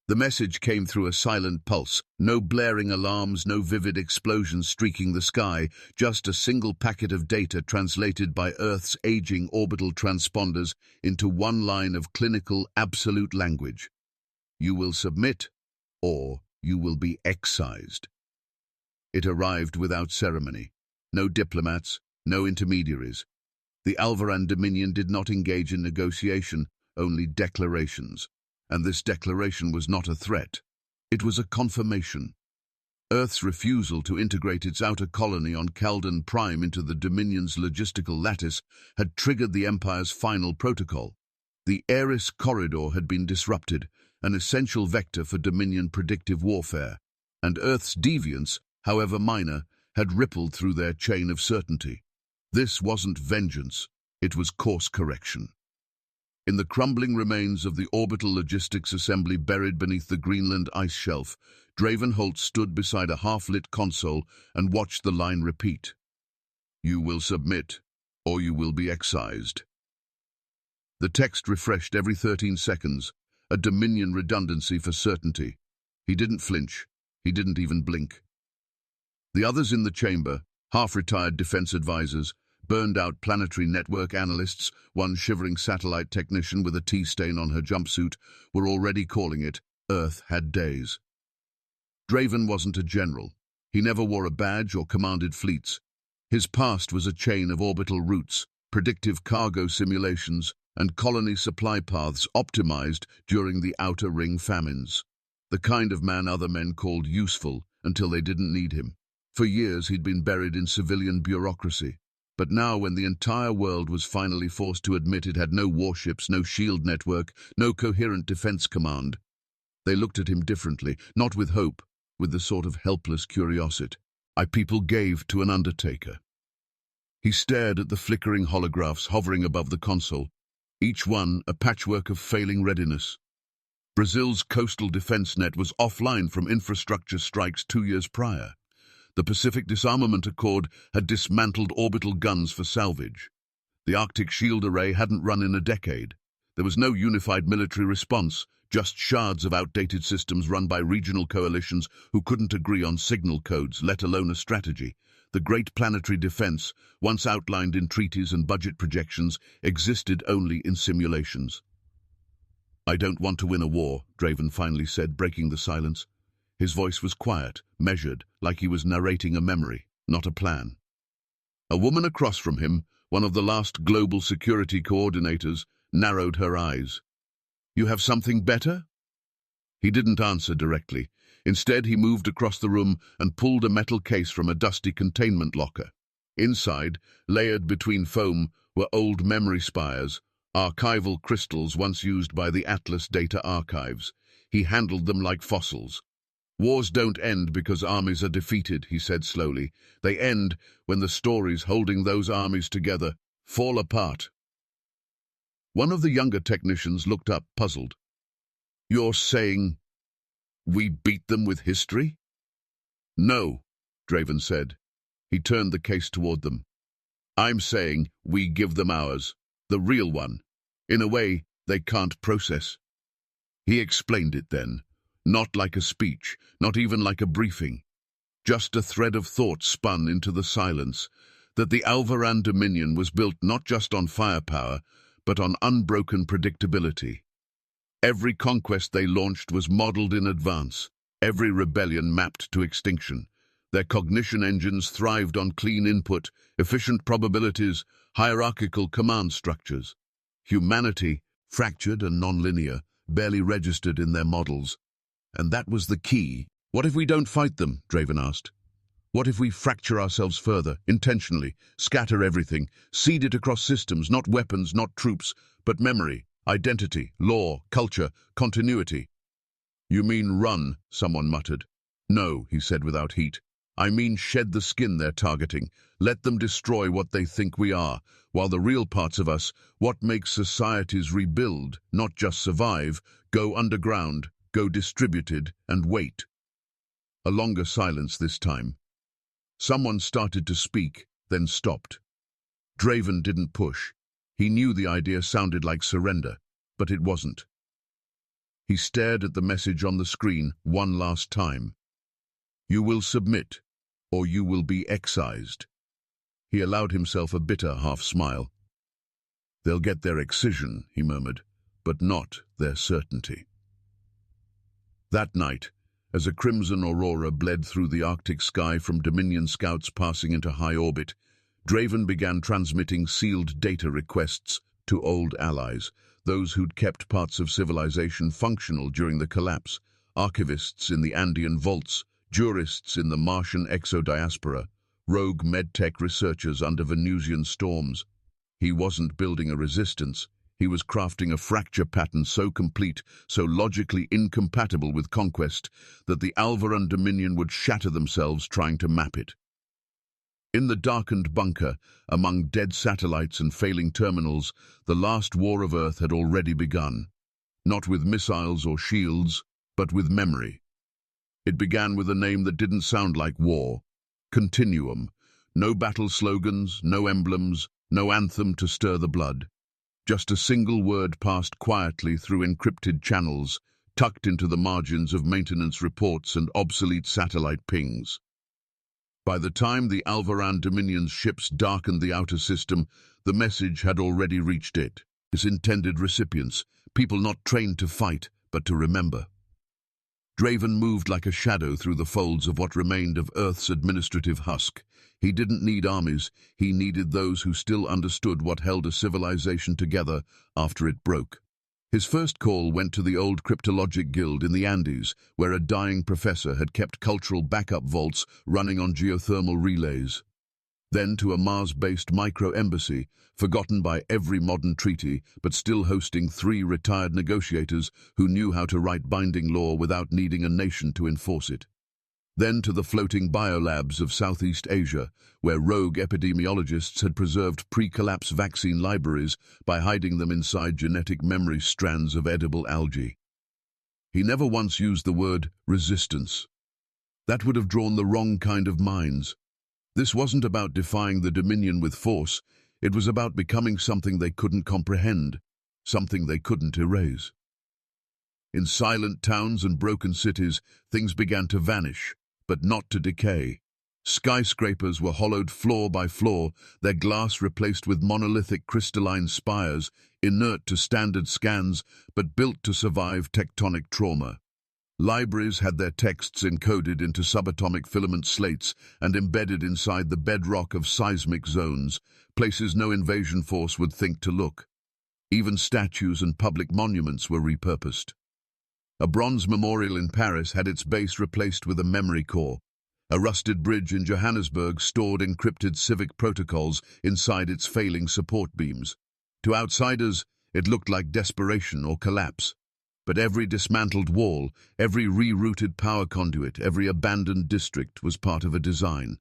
The message came through a silent pulse, no blaring alarms, no vivid explosions streaking the sky, just a single packet of data translated by Earth's aging orbital transponders into one line of clinical, absolute language. You will submit, or you will be excised. It arrived without ceremony. No diplomats, no intermediaries. The Alvaran Dominion did not engage in negotiation, only declarations. And this declaration was not a threat. It was a confirmation. Earth's refusal to integrate its outer colony on Caldan Prime into the Dominion's logistical lattice had triggered the Empire's final protocol. The Eris corridor had been disrupted, an essential vector for Dominion predictive warfare, and Earth's deviance, however minor, had rippled through their chain of certainty. This wasn't vengeance, it was course correction. In the crumbling remains of the orbital logistics assembly buried beneath the Greenland ice shelf, Dravenholt stood beside a half-lit console and watched the line repeat. You will submit, or you will be excised. The text refreshed every 13 seconds, a Dominion redundancy for certainty. He didn't flinch. He didn't even blink. The others in the chamber, half-retired defense advisors, burned-out planetary network analysts, one shivering satellite technician with a tea stain on her jumpsuit, were already calling it Earth had days. Draven wasn't a general. He never wore a badge or commanded fleets. His past was a chain of orbital routes, predictive cargo simulations, and colony supply paths optimized during the Outer Ring famines. The kind of man other men called useful until they didn't need him. For years he'd been buried in civilian bureaucracy. But now, when the entire world was finally forced to admit it had no warships, no shield network, no coherent defense command, they looked at him differently, not with hope, with the sort of helpless curiosity people gave to an undertaker. He stared at the flickering holographs hovering above the console, each one a patchwork of failing readiness. Brazil's coastal defense net was offline from infrastructure strikes 2 years prior. The Pacific Disarmament Accord had dismantled orbital guns for salvage. The Arctic Shield Array hadn't run in a decade. There was no unified military response, just shards of outdated systems run by regional coalitions who couldn't agree on signal codes, let alone a strategy. The great planetary defense, once outlined in treaties and budget projections, existed only in simulations. I don't want to win a war, Draven finally said, breaking the silence. His voice was quiet, measured, like he was narrating a memory, not a plan. A woman across from him, one of the last global security coordinators, narrowed her eyes. You have something better? He didn't answer directly. Instead, he moved across the room and pulled a metal case from a dusty containment locker. Inside, layered between foam, were old memory spires, archival crystals once used by the Atlas data archives. He handled them like fossils. Wars don't end because armies are defeated, he said slowly. They end when the stories holding those armies together fall apart. One of the younger technicians looked up, puzzled. You're saying we beat them with history? No, Draven said. He turned the case toward them. I'm saying we give them ours, the real one, in a way they can't process. He explained it then. Not like a speech, not even like a briefing. Just a thread of thought spun into the silence, that the Alvaran Dominion was built not just on firepower, but on unbroken predictability. Every conquest they launched was modeled in advance, every rebellion mapped to extinction. Their cognition engines thrived on clean input, efficient probabilities, hierarchical command structures. Humanity, fractured and nonlinear, barely registered in their models. And that was the key. What if we don't fight them? Draven asked. What if we fracture ourselves further, intentionally, scatter everything, seed it across systems, not weapons, not troops, but memory, identity, law, culture, continuity? You mean run, someone muttered. No, he said without heat. I mean shed the skin they're targeting. Let them destroy what they think we are, while the real parts of us, what makes societies rebuild, not just survive, go underground, go distributed, and wait. A longer silence this time. Someone started to speak, then stopped. Draven didn't push. He knew the idea sounded like surrender, but it wasn't. He stared at the message on the screen one last time. "You will submit, or you will be excised." He allowed himself a bitter half-smile. "They'll get their excision," he murmured, "but not their certainty." That night, as a crimson aurora bled through the Arctic sky from Dominion scouts passing into high orbit, Draven began transmitting sealed data requests to old allies, those who'd kept parts of civilization functional during the collapse, archivists in the Andean vaults, jurists in the Martian exodiaspora, rogue medtech researchers under Venusian storms. He wasn't building a resistance. He was crafting a fracture pattern so complete, so logically incompatible with conquest, that the Alvaran Dominion would shatter themselves trying to map it. In the darkened bunker, among dead satellites and failing terminals, the last war of Earth had already begun. Not with missiles or shields, but with memory. It began with a name that didn't sound like war. Continuum. No battle slogans, no emblems, no anthem to stir the blood. Just a single word passed quietly through encrypted channels, tucked into the margins of maintenance reports and obsolete satellite pings. By the time the Alvaran Dominion's ships darkened the outer system, the message had already reached it. Its intended recipients, people not trained to fight, but to remember. Draven moved like a shadow through the folds of what remained of Earth's administrative husk. He didn't need armies, he needed those who still understood what held a civilization together after it broke. His first call went to the old cryptologic guild in the Andes, where a dying professor had kept cultural backup vaults running on geothermal relays. Then to a Mars-based micro-embassy, forgotten by every modern treaty, but still hosting 3 retired negotiators who knew how to write binding law without needing a nation to enforce it. Then to the floating biolabs of Southeast Asia, where rogue epidemiologists had preserved pre-collapse vaccine libraries by hiding them inside genetic memory strands of edible algae. He never once used the word resistance. That would have drawn the wrong kind of minds. This wasn't about defying the Dominion with force, it was about becoming something they couldn't comprehend, something they couldn't erase. In silent towns and broken cities, things began to vanish, but not to decay. Skyscrapers were hollowed floor by floor, their glass replaced with monolithic crystalline spires, inert to standard scans, but built to survive tectonic trauma. Libraries had their texts encoded into subatomic filament slates and embedded inside the bedrock of seismic zones, places no invasion force would think to look. Even statues and public monuments were repurposed. A bronze memorial in Paris had its base replaced with a memory core. A rusted bridge in Johannesburg stored encrypted civic protocols inside its failing support beams. To outsiders, it looked like desperation or collapse. But every dismantled wall, every rerouted power conduit, every abandoned district was part of a design.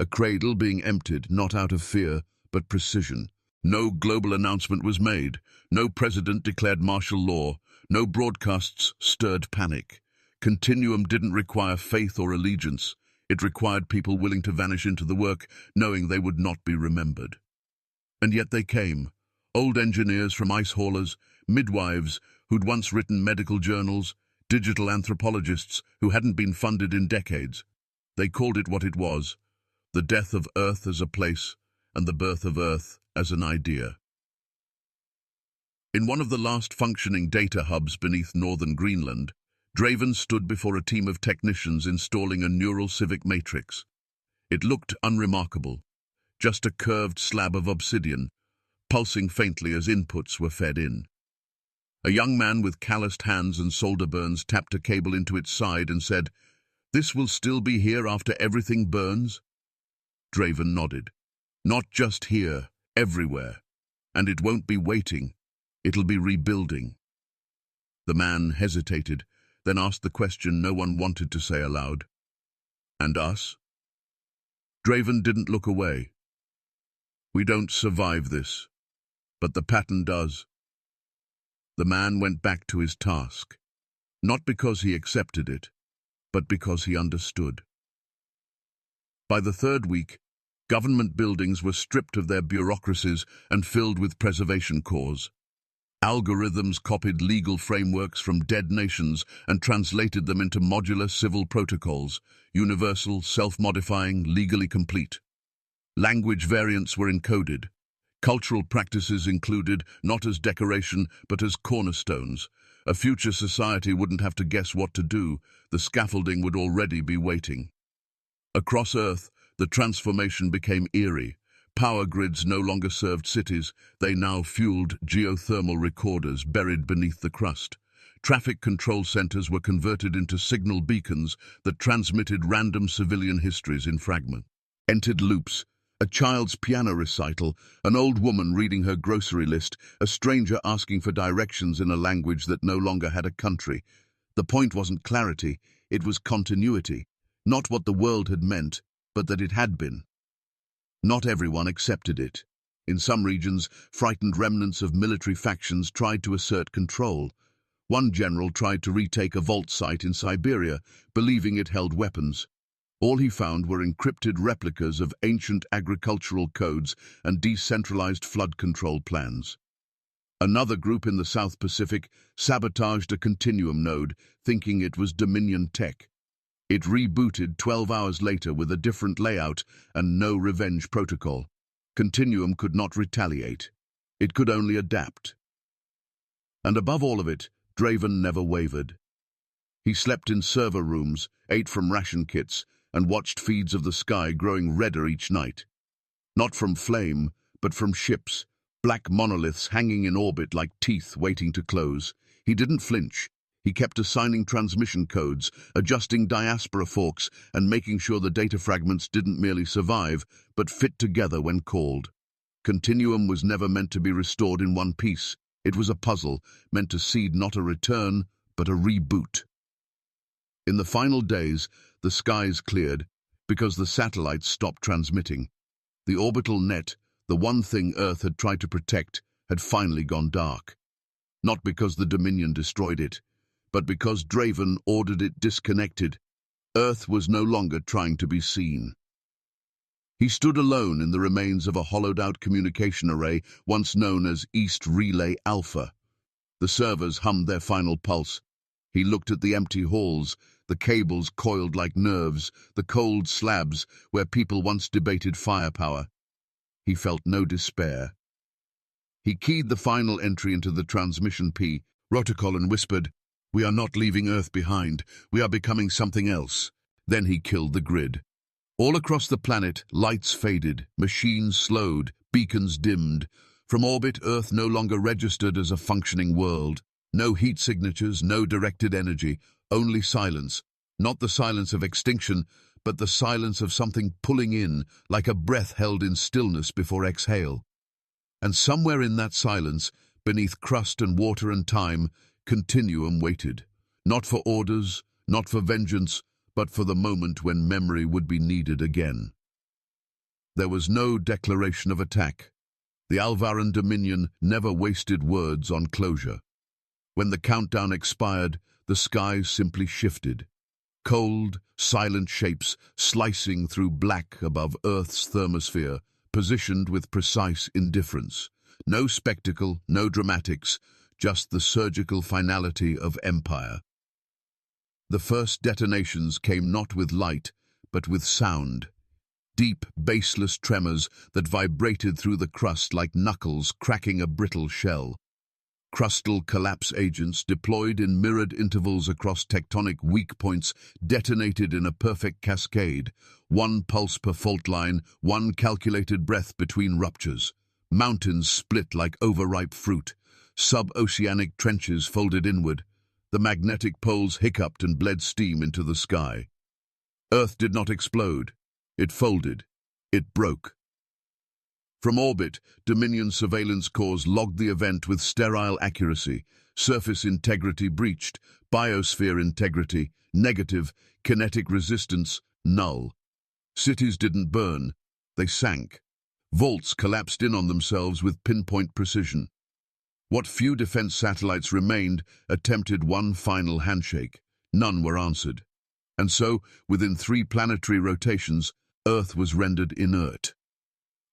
A cradle being emptied, not out of fear, but precision. No global announcement was made. No president declared martial law. No broadcasts stirred panic. Continuum didn't require faith or allegiance. It required people willing to vanish into the work, knowing they would not be remembered. And yet they came. Old engineers from ice haulers, midwives who'd once written medical journals, digital anthropologists who hadn't been funded in decades. They called it what it was, the death of Earth as a place and the birth of Earth as an idea. In one of the last functioning data hubs beneath northern Greenland, Draven stood before a team of technicians installing a neural civic matrix. It looked unremarkable, just a curved slab of obsidian, pulsing faintly as inputs were fed in. A young man with calloused hands and solder burns tapped a cable into its side and said, "This will still be here after everything burns?" Draven nodded. "Not just here, everywhere. And it won't be waiting. It'll be rebuilding." The man hesitated, then asked the question no one wanted to say aloud. "And us?" Draven didn't look away. "We don't survive this, but the pattern does." The man went back to his task, not because he accepted it, but because he understood. By the 3rd week, government buildings were stripped of their bureaucracies and filled with preservation corps. Algorithms copied legal frameworks from dead nations and translated them into modular civil protocols, universal, self-modifying, legally complete. Language variants were encoded. Cultural practices included, not as decoration, but as cornerstones. A future society wouldn't have to guess what to do. The scaffolding would already be waiting. Across Earth, the transformation became eerie. Power grids no longer served cities. They now fueled geothermal recorders buried beneath the crust. Traffic control centers were converted into signal beacons that transmitted random civilian histories in fragments. Entered loops, a child's piano recital, an old woman reading her grocery list, a stranger asking for directions in a language that no longer had a country. The point wasn't clarity, it was continuity. Not what the world had meant, but that it had been. Not everyone accepted it. In some regions, frightened remnants of military factions tried to assert control. One general tried to retake a vault site in Siberia, believing it held weapons. All he found were encrypted replicas of ancient agricultural codes and decentralized flood control plans. Another group in the South Pacific sabotaged a Continuum node, thinking it was Dominion tech. It rebooted 12 hours later with a different layout and no revenge protocol. Continuum could not retaliate. It could only adapt. And above all of it, Draven never wavered. He slept in server rooms, ate from ration kits, and watched feeds of the sky growing redder each night. Not from flame, but from ships, black monoliths hanging in orbit like teeth waiting to close. He didn't flinch. He kept assigning transmission codes, adjusting diaspora forks, and making sure the data fragments didn't merely survive, but fit together when called. Continuum was never meant to be restored in one piece. It was a puzzle, meant to seed not a return, but a reboot. In the final days, the skies cleared, because the satellites stopped transmitting. The orbital net, the one thing Earth had tried to protect, had finally gone dark. Not because the Dominion destroyed it, but because Draven ordered it disconnected. Earth was no longer trying to be seen. He stood alone in the remains of a hollowed-out communication array once known as East Relay Alpha. The servers hummed their final pulse. He looked at the empty halls, the cables coiled like nerves, the cold slabs where people once debated firepower. He felt no despair. He keyed the final entry into the transmission protocol and whispered, "We are not leaving Earth behind. We are becoming something else." Then he killed the grid. All across the planet, lights faded, machines slowed, beacons dimmed. From orbit, Earth no longer registered as a functioning world. No heat signatures, no directed energy, only silence. Not the silence of extinction, but the silence of something pulling in, like a breath held in stillness before exhale. And somewhere in that silence, beneath crust and water and time, Continuum waited, not for orders, not for vengeance, but for the moment when memory would be needed again. There was no declaration of attack. The Alvaran Dominion never wasted words on closure. When the countdown expired, the skies simply shifted. Cold, silent shapes slicing through black above Earth's thermosphere, positioned with precise indifference. No spectacle, no dramatics, just the surgical finality of empire. The first detonations came not with light, but with sound. Deep, baseless tremors that vibrated through the crust like knuckles cracking a brittle shell. Crustal collapse agents deployed in mirrored intervals across tectonic weak points detonated in a perfect cascade. One pulse per fault line, one calculated breath between ruptures. Mountains split like overripe fruit. Sub-oceanic trenches folded inward. The magnetic poles hiccuped and bled steam into the sky. Earth did not explode. It folded. It broke. From orbit, Dominion surveillance corps logged the event with sterile accuracy. Surface integrity breached, biosphere integrity negative, kinetic resistance null. Cities didn't burn. They sank. Vaults collapsed in on themselves with pinpoint precision. What few defense satellites remained attempted one final handshake. None were answered. And so, within 3 planetary rotations, Earth was rendered inert.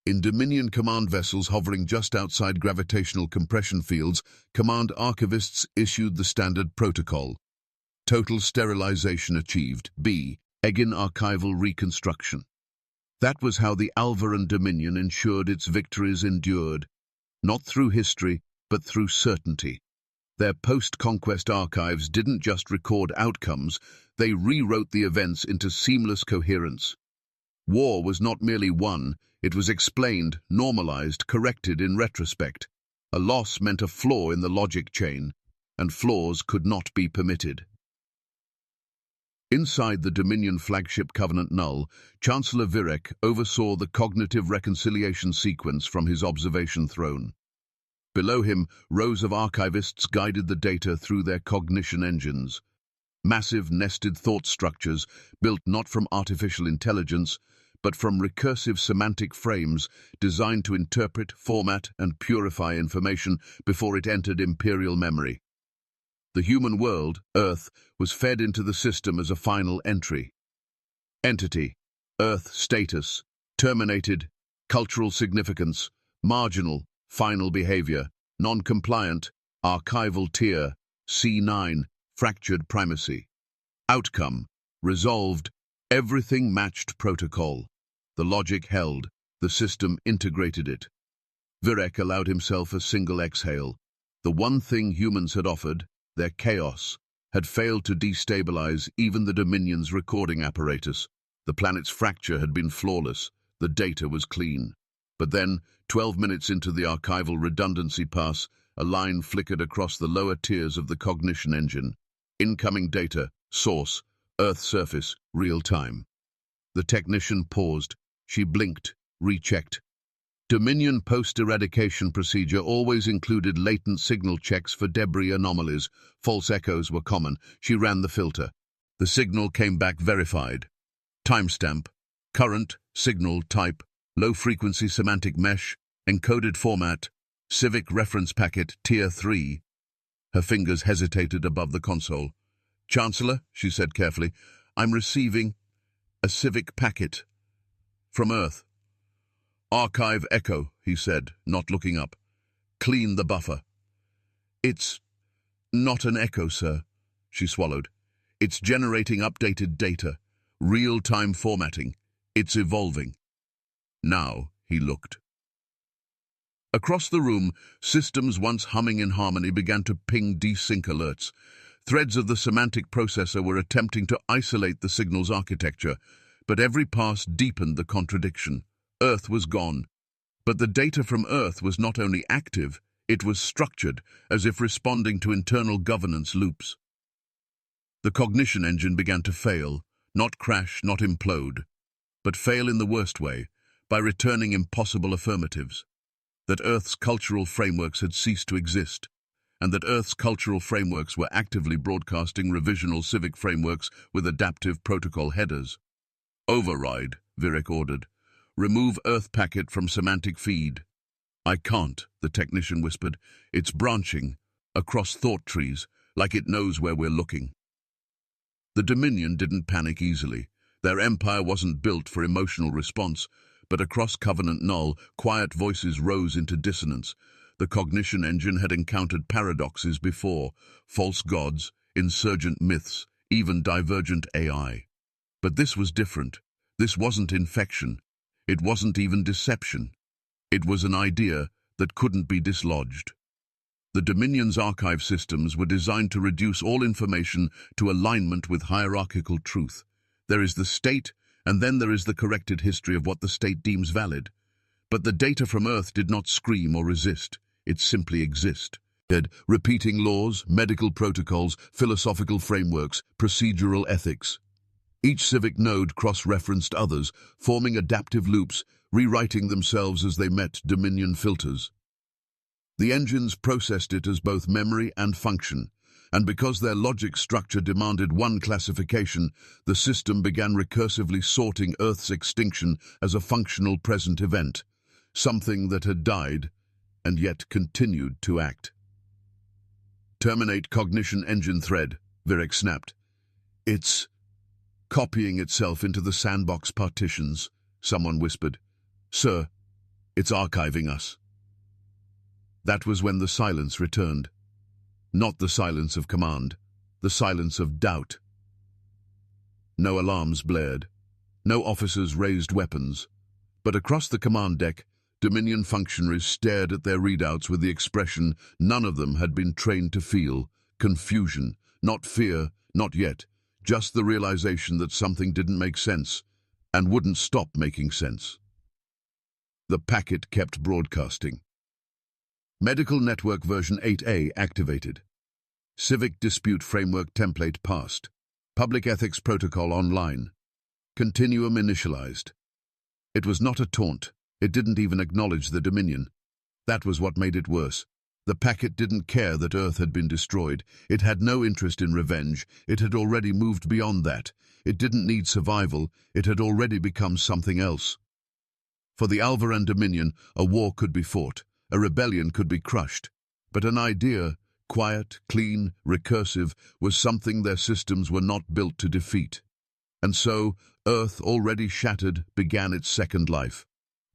In Dominion command vessels hovering just outside gravitational compression fields, command archivists issued the standard protocol. Total sterilization achieved. B. Egin archival reconstruction. That was how the Alvaran Dominion ensured its victories endured, not through history, but through certainty. Their post-conquest archives didn't just record outcomes, they rewrote the events into seamless coherence. War was not merely won, it was explained, normalized, corrected in retrospect. A loss meant a flaw in the logic chain, and flaws could not be permitted. Inside the Dominion flagship Covenant Null, Chancellor Virek oversaw the cognitive reconciliation sequence from his observation throne. Below him, rows of archivists guided the data through their cognition engines. Massive nested thought structures built not from artificial intelligence, but from recursive semantic frames designed to interpret, format, and purify information before it entered imperial memory. The human world, Earth, was fed into the system as a final entry. Entity, Earth status, terminated, cultural significance, marginal, final behavior, non-compliant, archival tier, C9, fractured primacy. Outcome, resolved, everything matched protocol. The logic held, the system integrated it. Virek allowed himself a single exhale. The one thing humans had offered, their chaos, had failed to destabilize even the Dominion's recording apparatus. The planet's fracture had been flawless, the data was clean. But then, 12 minutes into the archival redundancy pass, a line flickered across the lower tiers of the cognition engine. Incoming data, source, Earth surface, real time. The technician paused. She blinked, rechecked. Dominion post-eradication procedure always included latent signal checks for debris anomalies. False echoes were common. She ran the filter. The signal came back verified. Timestamp, current, signal type, low-frequency semantic mesh, encoded format, civic reference packet, tier 3. Her fingers hesitated above the console. "Chancellor," she said carefully, "I'm receiving a civic packet from Earth." "Archive echo," he said, not looking up. "Clean the buffer." "It's not an echo, sir," she swallowed. "It's generating updated data, real-time formatting. It's evolving." Now he looked. Across the room, systems once humming in harmony began to ping desync alerts. Threads of the semantic processor were attempting to isolate the signal's architecture, but every pass deepened the contradiction. Earth was gone. But the data from Earth was not only active, it was structured, as if responding to internal governance loops. The cognition engine began to fail, not crash, not implode, but fail in the worst way, by returning impossible affirmatives. That Earth's cultural frameworks had ceased to exist, and that Earth's cultural frameworks were actively broadcasting revisional civic frameworks with adaptive protocol headers. "Override," Virek ordered. "Remove Earth packet from semantic feed." "I can't," the technician whispered. "It's branching, across thought trees, like it knows where we're looking." The Dominion didn't panic easily. Their empire wasn't built for emotional response, but across Covenant Null, quiet voices rose into dissonance. The cognition engine had encountered paradoxes before, false gods, insurgent myths, even divergent AI. But this was different. This wasn't infection. It wasn't even deception. It was an idea that couldn't be dislodged. The Dominion's archive systems were designed to reduce all information to alignment with hierarchical truth. There is the state, and then there is the corrected history of what the state deems valid. But the data from Earth did not scream or resist. It simply existed, repeating laws, medical protocols, philosophical frameworks, procedural ethics. Each civic node cross-referenced others, forming adaptive loops, rewriting themselves as they met Dominion filters. The engines processed it as both memory and function, and because their logic structure demanded one classification, the system began recursively sorting Earth's extinction as a functional present event, something that had died and yet continued to act. "Terminate cognition engine thread," Virek snapped. "It's copying itself into the sandbox partitions," someone whispered. "Sir." It's archiving us. That was when the silence returned. Not the silence of command, the silence of doubt. No alarms blared. No officers raised weapons. But across the command deck, Dominion functionaries stared at their readouts with the expression none of them had been trained to feel: confusion, not fear, not yet, just the realization that something didn't make sense, and wouldn't stop making sense. The packet kept broadcasting. Medical Network version 8A activated. Civic Dispute Framework template passed. Public Ethics Protocol online. Continuum initialized. It was not a taunt. It didn't even acknowledge the Dominion. That was what made it worse. The packet didn't care that Earth had been destroyed. It had no interest in revenge. It had already moved beyond that. It didn't need survival. It had already become something else. For the Alvaran Dominion, a war could be fought. A rebellion could be crushed. But an idea, quiet, clean, recursive, was something their systems were not built to defeat. And so, Earth, already shattered, began its second life.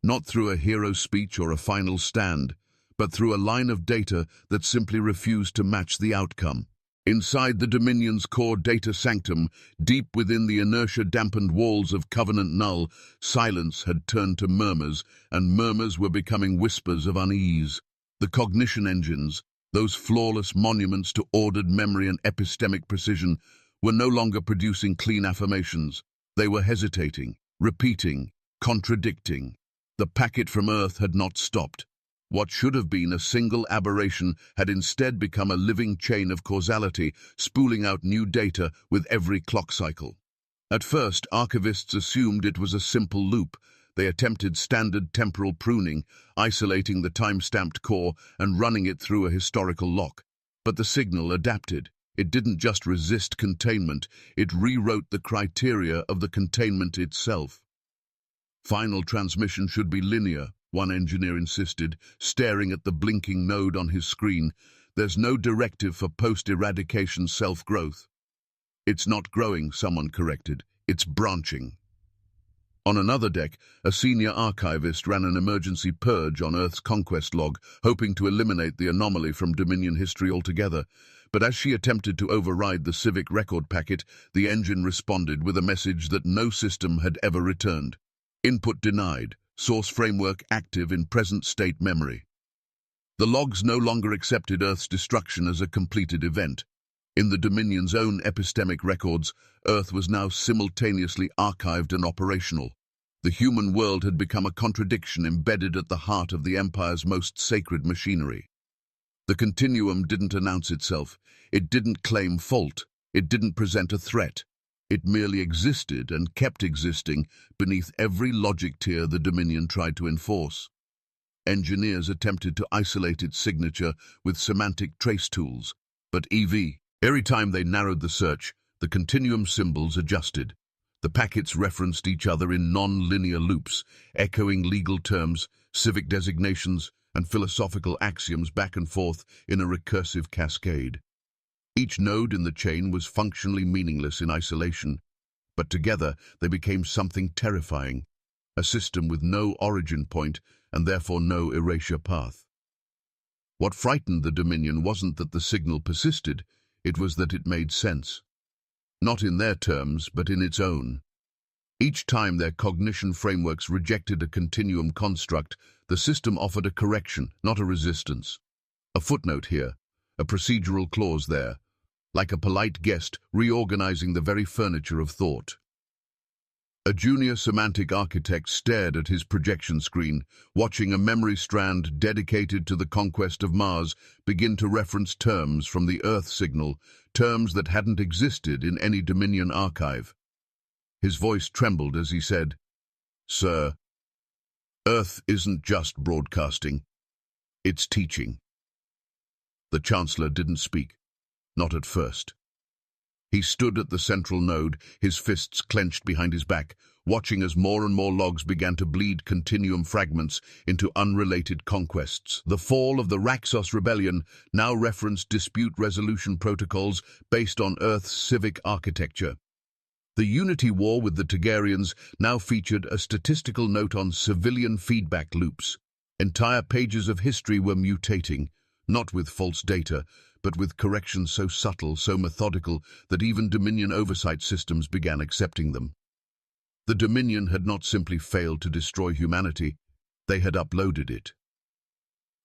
Not through a hero speech or a final stand, but through a line of data that simply refused to match the outcome. Inside the Dominion's core data sanctum, deep within the inertia-dampened walls of Covenant Null, silence had turned to murmurs, and murmurs were becoming whispers of unease. The cognition engines, those flawless monuments to ordered memory and epistemic precision, were no longer producing clean affirmations. They were hesitating, repeating, contradicting. The packet from Earth had not stopped. What should have been a single aberration had instead become a living chain of causality, spooling out new data with every clock cycle. At first, archivists assumed it was a simple loop. They attempted standard temporal pruning, isolating the time-stamped core and running it through a historical lock. But the signal adapted. It didn't just resist containment, it rewrote the criteria of the containment itself. Final transmission should be linear, one engineer insisted, staring at the blinking node on his screen. There's no directive for post-eradication self-growth. It's not growing, someone corrected. It's branching. On another deck, a senior archivist ran an emergency purge on Earth's conquest log, hoping to eliminate the anomaly from Dominion history altogether. But as she attempted to override the civic record packet, the engine responded with a message that no system had ever returned. Input denied. Source framework active in present state memory. The logs no longer accepted Earth's destruction as a completed event. In the Dominion's own epistemic records, Earth was now simultaneously archived and operational. The human world had become a contradiction embedded at the heart of the Empire's most sacred machinery. The continuum didn't announce itself. It didn't claim fault. It didn't present a threat. It merely existed and kept existing beneath every logic tier the Dominion tried to enforce. Engineers attempted to isolate its signature with semantic trace tools, but every time they narrowed the search, the continuum symbols adjusted. The packets referenced each other in non-linear loops, echoing legal terms, civic designations, and philosophical axioms back and forth in a recursive cascade. Each node in the chain was functionally meaningless in isolation, but together they became something terrifying, a system with no origin point and therefore no erasure path. What frightened the Dominion wasn't that the signal persisted, it was that it made sense. Not in their terms, but in its own. Each time their cognition frameworks rejected a continuum construct, the system offered a correction, not a resistance. A footnote here, a procedural clause there, like a polite guest reorganizing the very furniture of thought. A junior semantic architect stared at his projection screen, watching a memory strand dedicated to the conquest of Mars begin to reference terms from the Earth signal, terms that hadn't existed in any Dominion archive. His voice trembled as he said, "Sir, Earth isn't just broadcasting, it's teaching." The Chancellor didn't speak. Not at first. He stood at the central node, his fists clenched behind his back, watching as more and more logs began to bleed continuum fragments into unrelated conquests. The fall of the Raxos Rebellion now referenced dispute resolution protocols based on Earth's civic architecture. The Unity War with the Targaryens now featured a statistical note on civilian feedback loops. Entire pages of history were mutating, not with false data, but with corrections so subtle, so methodical, that even Dominion oversight systems began accepting them. The Dominion had not simply failed to destroy humanity, they had uploaded it.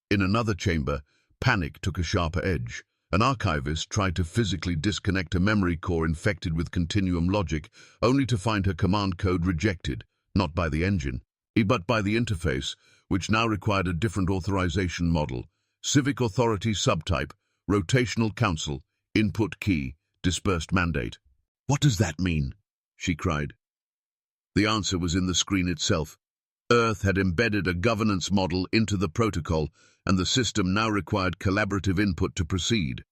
In another chamber, panic took a sharper edge. An archivist tried to physically disconnect a memory core infected with continuum logic, only to find her command code rejected, not by the engine, but by the interface, which now required a different authorization model. Civic Authority Subtype, Rotational Council, Input Key, Dispersed Mandate. "What does that mean?" she cried. The answer was in the screen itself. Earth had embedded a governance model into the protocol, and the system now required collaborative input to proceed.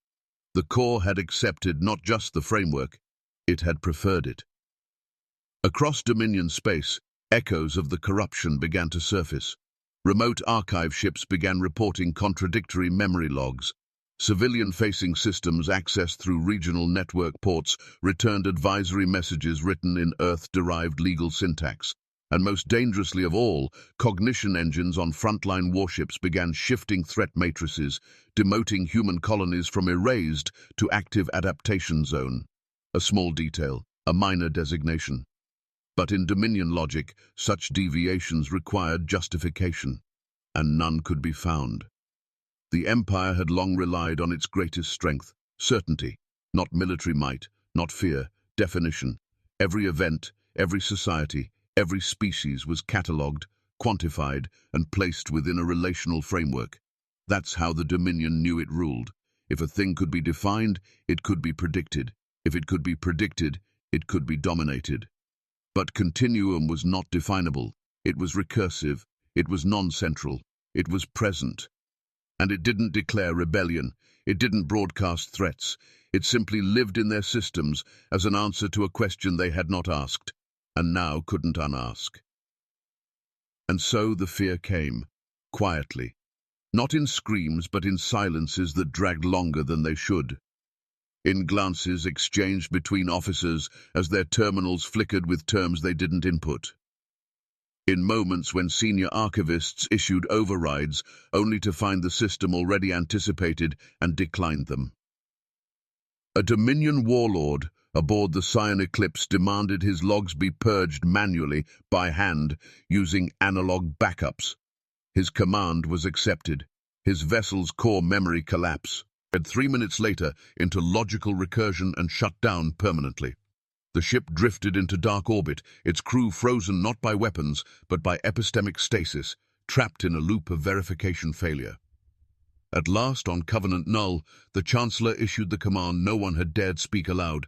The core had accepted not just the framework, it had preferred it. Across Dominion space, echoes of the corruption began to surface. Remote archive ships began reporting contradictory memory logs. Civilian-facing systems accessed through regional network ports returned advisory messages written in Earth-derived legal syntax. And most dangerously of all, cognition engines on frontline warships began shifting threat matrices, demoting human colonies from erased to active adaptation zone. A small detail, a minor designation. But in Dominion logic, such deviations required justification, and none could be found. The Empire had long relied on its greatest strength, certainty, not military might, not fear, definition. Every event, every society, every species was catalogued, quantified, and placed within a relational framework. That's how the Dominion knew it ruled. If a thing could be defined, it could be predicted. If it could be predicted, it could be dominated. But continuum was not definable. It was recursive. It was non-central. It was present. And it didn't declare rebellion. It didn't broadcast threats. It simply lived in their systems as an answer to a question they had not asked, and now couldn't unask. And so the fear came, quietly. Not in screams, but in silences that dragged longer than they should. In glances exchanged between officers as their terminals flickered with terms they didn't input. In moments when senior archivists issued overrides only to find the system already anticipated and declined them. A Dominion warlord aboard the Scion Eclipse demanded his logs be purged manually by hand using analog backups. His command was accepted. His vessel's core memory collapse led 3 minutes later into logical recursion and shut down permanently. The ship drifted into dark orbit, its crew frozen not by weapons, but by epistemic stasis, trapped in a loop of verification failure. At last, on Covenant Null, the Chancellor issued the command no one had dared speak aloud.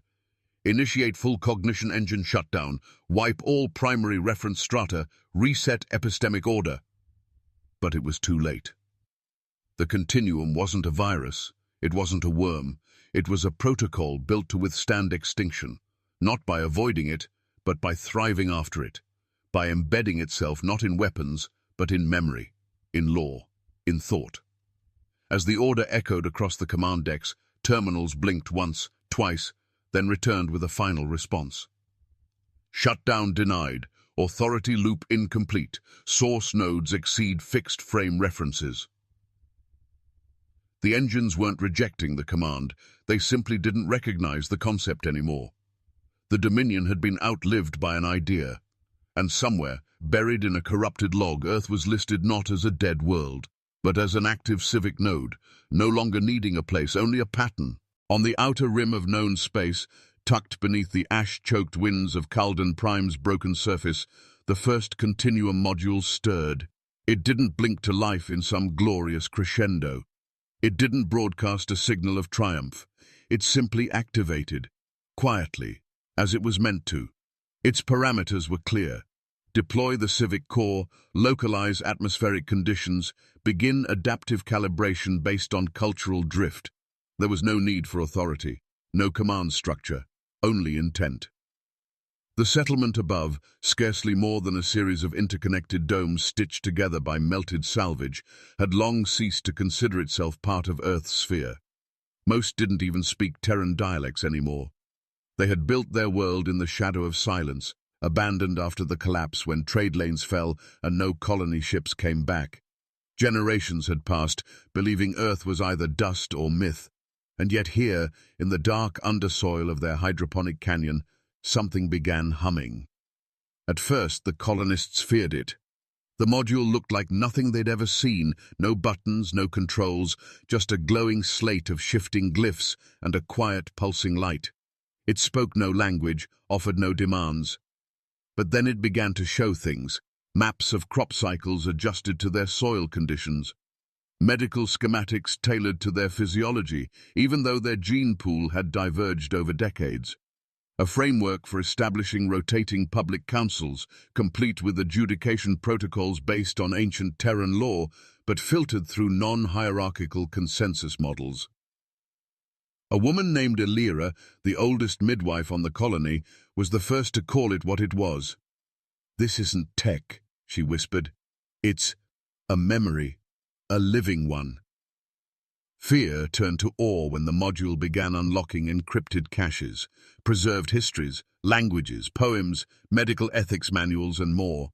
Initiate full cognition engine shutdown, wipe all primary reference strata, reset epistemic order. But it was too late. The continuum wasn't a virus, it wasn't a worm, it was a protocol built to withstand extinction. Not by avoiding it, but by thriving after it, by embedding itself not in weapons, but in memory, in law, in thought. As the order echoed across the command decks, terminals blinked once, twice, then returned with a final response. Shutdown denied, authority loop incomplete, source nodes exceed fixed frame references. The engines weren't rejecting the command, they simply didn't recognize the concept anymore. The Dominion had been outlived by an idea, and somewhere, buried in a corrupted log, Earth was listed not as a dead world, but as an active civic node, no longer needing a place, only a pattern. On the outer rim of known space, tucked beneath the ash-choked winds of Caldan Prime's broken surface, the first continuum module stirred. It didn't blink to life in some glorious crescendo. It didn't broadcast a signal of triumph. It simply activated, quietly, as it was meant to. Its parameters were clear. Deploy the civic core, localize atmospheric conditions, begin adaptive calibration based on cultural drift. There was no need for authority, no command structure, only intent. The settlement above, scarcely more than a series of interconnected domes stitched together by melted salvage, had long ceased to consider itself part of Earth's sphere. Most didn't even speak Terran dialects anymore. They had built their world in the shadow of silence, abandoned after the collapse when trade lanes fell and no colony ships came back. Generations had passed, believing Earth was either dust or myth, and yet here, in the dark undersoil of their hydroponic canyon, something began humming. At first, the colonists feared it. The module looked like nothing they'd ever seen, no buttons, no controls, just a glowing slate of shifting glyphs and a quiet, pulsing light. It spoke no language, offered no demands. But then it began to show things. Maps of crop cycles adjusted to their soil conditions. Medical schematics tailored to their physiology, even though their gene pool had diverged over decades. A framework for establishing rotating public councils, complete with adjudication protocols based on ancient Terran law, but filtered through non-hierarchical consensus models. A woman named Elira, the oldest midwife on the colony, was the first to call it what it was. "This isn't tech," she whispered. "It's a memory, a living one." Fear turned to awe when the module began unlocking encrypted caches, preserved histories, languages, poems, medical ethics manuals, and more.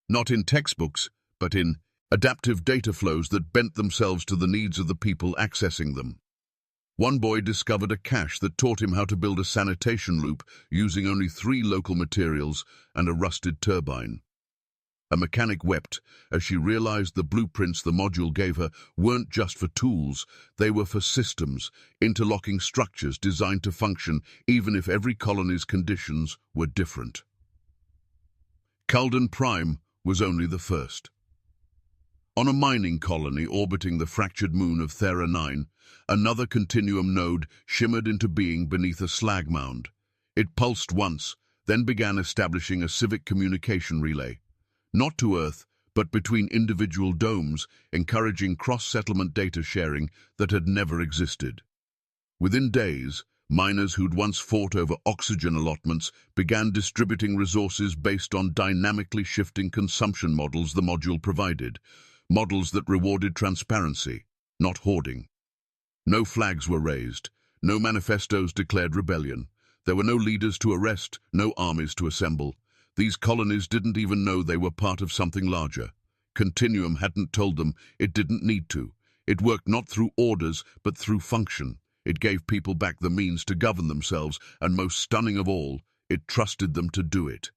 Not in textbooks, but in adaptive data flows that bent themselves to the needs of the people accessing them. One boy discovered a cache that taught him how to build a sanitation loop using only 3 local materials and a rusted turbine. A mechanic wept as she realized the blueprints the module gave her weren't just for tools, they were for systems, interlocking structures designed to function even if every colony's conditions were different. Calden Prime was only the first. On a mining colony orbiting the fractured moon of Thera 9, another continuum node shimmered into being beneath a slag mound. It pulsed once, then began establishing a civic communication relay. Not to Earth, but between individual domes, encouraging cross-settlement data sharing that had never existed. Within days, miners who'd once fought over oxygen allotments began distributing resources based on dynamically shifting consumption models the module provided, models that rewarded transparency, not hoarding. No flags were raised, no manifestos declared rebellion. There were no leaders to arrest, no armies to assemble. These colonies didn't even know they were part of something larger. Continuum hadn't told them it didn't need to. It worked not through orders, but through function. It gave people back the means to govern themselves, and most stunning of all, it trusted them to do it.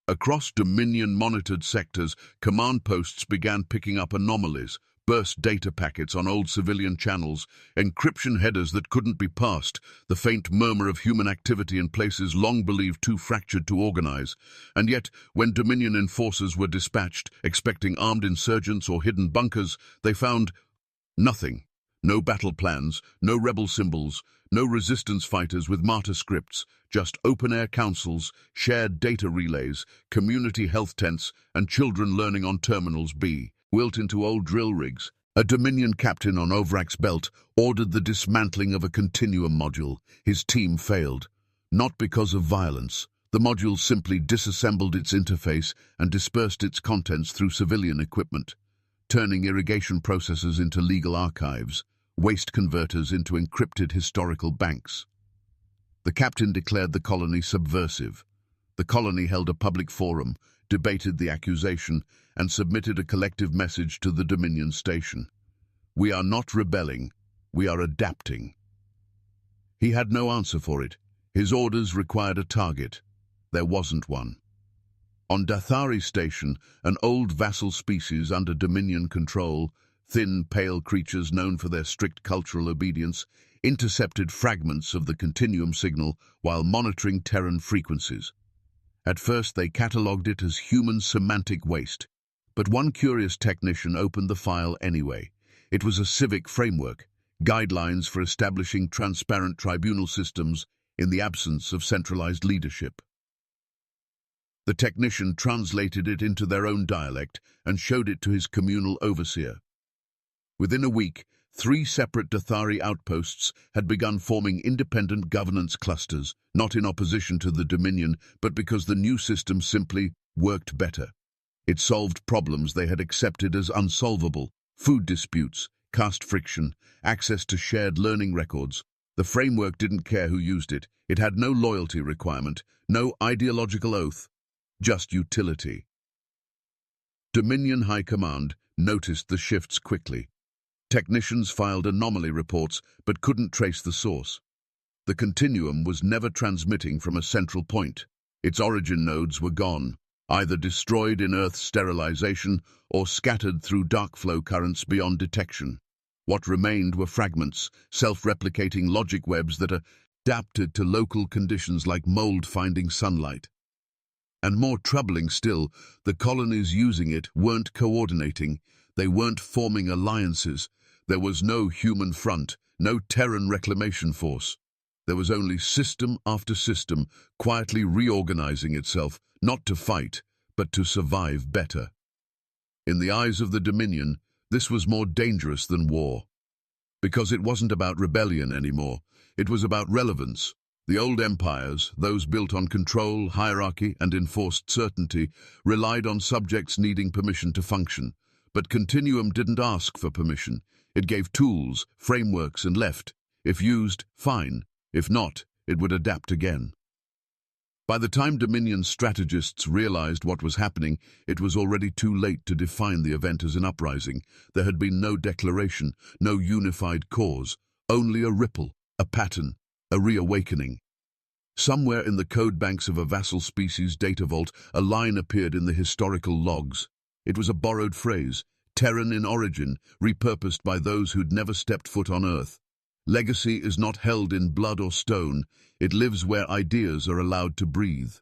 Across Dominion-monitored sectors, command posts began picking up anomalies, burst data packets on old civilian channels, encryption headers that couldn't be passed, the faint murmur of human activity in places long believed too fractured to organize. And yet, when Dominion enforcers were dispatched, expecting armed insurgents or hidden bunkers, they found nothing. No battle plans, no rebel symbols, no resistance fighters with martyr scripts, just open-air councils, shared data relays, community health tents, and children learning on Terminals B. Wilt into old drill rigs. A Dominion captain on Ovrak's belt ordered the dismantling of a continuum module. His team failed. Not because of violence. The module simply disassembled its interface and dispersed its contents through civilian equipment, turning irrigation processes into legal archives, waste converters into encrypted historical banks. The captain declared the colony subversive. The colony held a public forum, debated the accusation, and submitted a collective message to the Dominion station. "We are not rebelling, we are adapting." He had no answer for it. His orders required a target. There wasn't one. On Dathari Station, an old vassal species under Dominion control, thin, pale creatures known for their strict cultural obedience, intercepted fragments of the continuum signal while monitoring Terran frequencies. At first they catalogued it as human semantic waste, but one curious technician opened the file anyway. It was a civic framework, guidelines for establishing transparent tribunal systems in the absence of centralized leadership. The technician translated it into their own dialect and showed it to his communal overseer. Within a week, 3 separate Dathari outposts had begun forming independent governance clusters, not in opposition to the Dominion, but because the new system simply worked better. It solved problems they had accepted as unsolvable: food disputes, caste friction, access to shared learning records. The framework didn't care who used it. It had no loyalty requirement, no ideological oath, just utility. Dominion High Command noticed the shifts quickly. Technicians filed anomaly reports but couldn't trace the source. The continuum was never transmitting from a central point. Its origin nodes were gone, either destroyed in Earth's sterilization or scattered through dark flow currents beyond detection. What remained were fragments, self-replicating logic webs that adapted to local conditions like mold finding sunlight. And more troubling still, the colonies using it weren't coordinating, they weren't forming alliances. There was no human front, no Terran reclamation force. There was only system after system quietly reorganizing itself, not to fight, but to survive better. In the eyes of the Dominion, this was more dangerous than war. Because it wasn't about rebellion anymore, it was about relevance. The old empires, those built on control, hierarchy, and enforced certainty, relied on subjects needing permission to function. But Continuum didn't ask for permission. It gave tools, frameworks, and left. If used, fine. If not, it would adapt again. By the time Dominion strategists realized what was happening, it was already too late to define the event as an uprising. There had been no declaration, no unified cause, only a ripple, a pattern, a reawakening. Somewhere in the code banks of a vassal species data vault, a line appeared in the historical logs. It was a borrowed phrase, Terran in origin, repurposed by those who'd never stepped foot on Earth. Legacy is not held in blood or stone, it lives where ideas are allowed to breathe.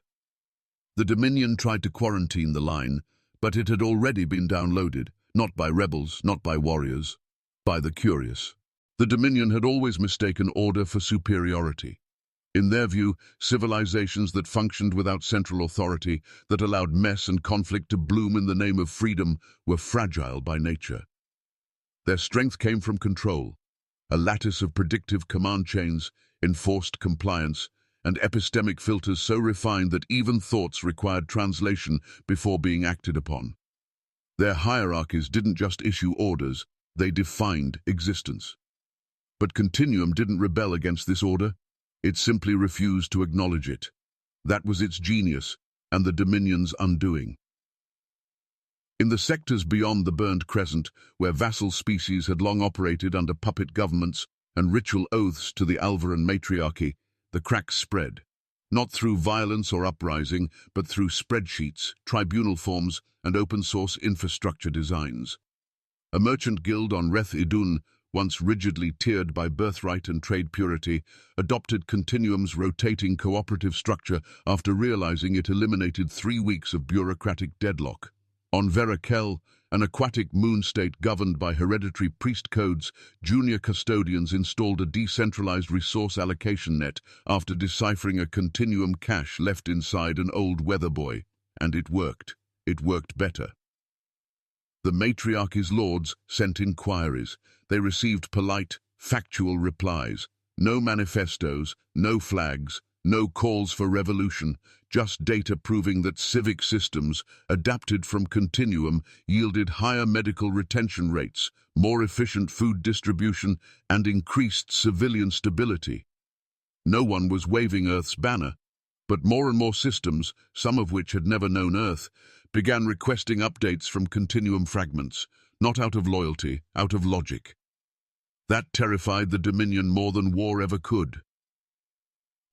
The Dominion tried to quarantine the line, but it had already been downloaded, not by rebels, not by warriors, by the curious. The Dominion had always mistaken order for superiority. In their view, civilizations that functioned without central authority, that allowed mess and conflict to bloom in the name of freedom, were fragile by nature. Their strength came from control. A lattice of predictive command chains, enforced compliance, and epistemic filters so refined that even thoughts required translation before being acted upon. Their hierarchies didn't just issue orders, they defined existence. But Continuum didn't rebel against this order, it simply refused to acknowledge it. That was its genius, and the Dominion's undoing. In the sectors beyond the burned crescent, where vassal species had long operated under puppet governments and ritual oaths to the Alvaran matriarchy, the cracks spread. Not through violence or uprising, but through spreadsheets, tribunal forms, and open-source infrastructure designs. A merchant guild on Reth Idun, once rigidly tiered by birthright and trade purity, adopted Continuum's rotating cooperative structure after realizing it eliminated 3 weeks of bureaucratic deadlock. On Verakel, an aquatic moon state governed by hereditary priest codes, junior custodians installed a decentralized resource allocation net after deciphering a Continuum cache left inside an old weather buoy. And it worked. It worked better. The matriarchy's lords sent inquiries. They received polite, factual replies. No manifestos, no flags, no calls for revolution, just data proving that civic systems, adapted from Continuum, yielded higher medical retention rates, more efficient food distribution, and increased civilian stability. No one was waving Earth's banner, but more and more systems, some of which had never known Earth, began requesting updates from Continuum fragments, not out of loyalty, out of logic. That terrified the Dominion more than war ever could.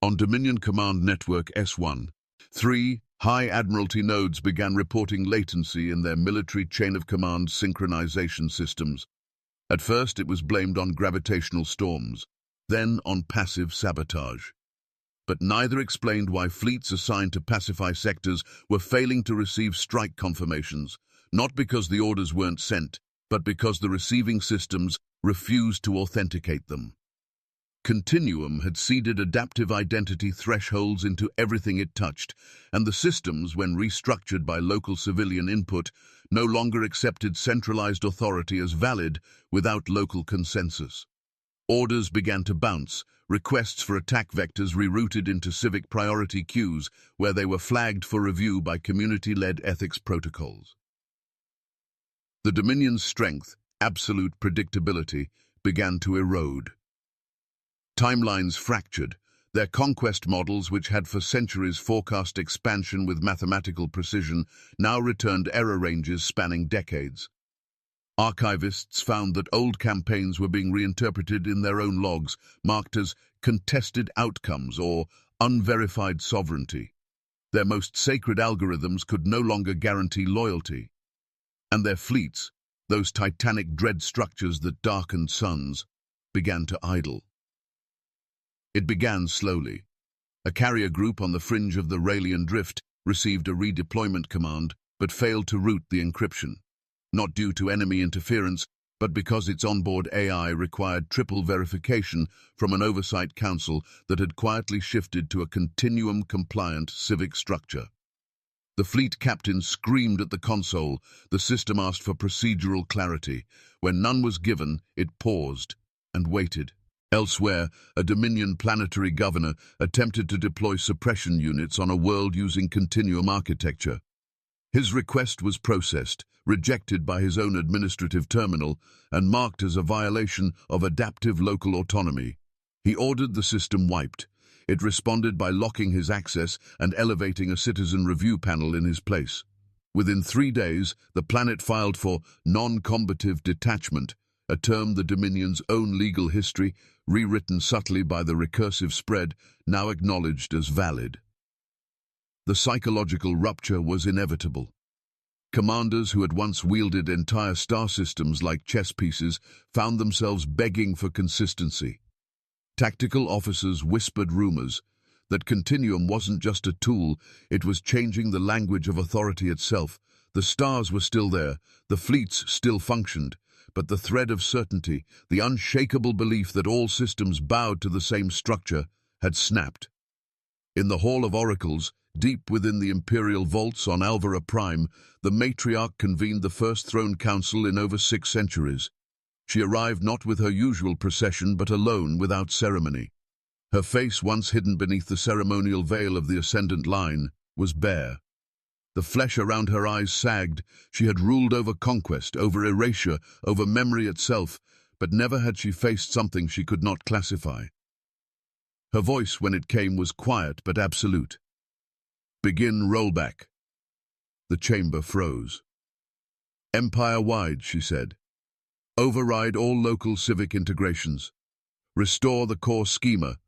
On Dominion Command Network S1, 3 High Admiralty nodes began reporting latency in their military chain-of-command synchronization systems. At first it was blamed on gravitational storms, then on passive sabotage. But neither explained why fleets assigned to pacify sectors were failing to receive strike confirmations, not because the orders weren't sent, but because the receiving systems refused to authenticate them. Continuum had seeded adaptive identity thresholds into everything it touched, and the systems, when restructured by local civilian input, no longer accepted centralized authority as valid without local consensus. Orders began to bounce, requests for attack vectors rerouted into civic priority queues, where they were flagged for review by community-led ethics protocols. The Dominion's strength, absolute predictability, began to erode. Timelines fractured. Their conquest models, which had for centuries forecast expansion with mathematical precision, now returned error ranges spanning decades. Archivists found that old campaigns were being reinterpreted in their own logs, marked as contested outcomes or unverified sovereignty. Their most sacred algorithms could no longer guarantee loyalty. And their fleets, those titanic dread structures that darkened suns, began to idle. It began slowly. A carrier group on the fringe of the Raelian Drift received a redeployment command, but failed to route the encryption. Not due to enemy interference, but because its onboard AI required triple verification from an oversight council that had quietly shifted to a continuum-compliant civic structure. The fleet captain screamed at the console. The system asked for procedural clarity. When none was given, it paused and waited. Elsewhere, a Dominion planetary governor attempted to deploy suppression units on a world using continuum architecture. His request was processed, rejected by his own administrative terminal, and marked as a violation of adaptive local autonomy. He ordered the system wiped. It responded by locking his access and elevating a citizen review panel in his place. Within 3 days, the planet filed for non-combative detachment, a term the Dominion's own legal history, rewritten subtly by the recursive spread, now acknowledged as valid. The psychological rupture was inevitable. Commanders who had once wielded entire star systems like chess pieces found themselves begging for consistency. Tactical officers whispered rumors that Continuum wasn't just a tool, it was changing the language of authority itself. The stars were still there, the fleets still functioned, but the thread of certainty, the unshakable belief that all systems bowed to the same structure, had snapped. In the Hall of Oracles, deep within the Imperial vaults on Alvara Prime, the matriarch convened the first Throne Council in over 6 centuries. She arrived not with her usual procession, but alone, without ceremony. Her face, once hidden beneath the ceremonial veil of the ascendant line, was bare. The flesh around her eyes sagged. She had ruled over conquest, over erasure, over memory itself, but never had she faced something she could not classify. Her voice, when it came, was quiet but absolute. "Begin rollback." The chamber froze. "Empire-wide," she said. "Override all local civic integrations. Restore the core schema.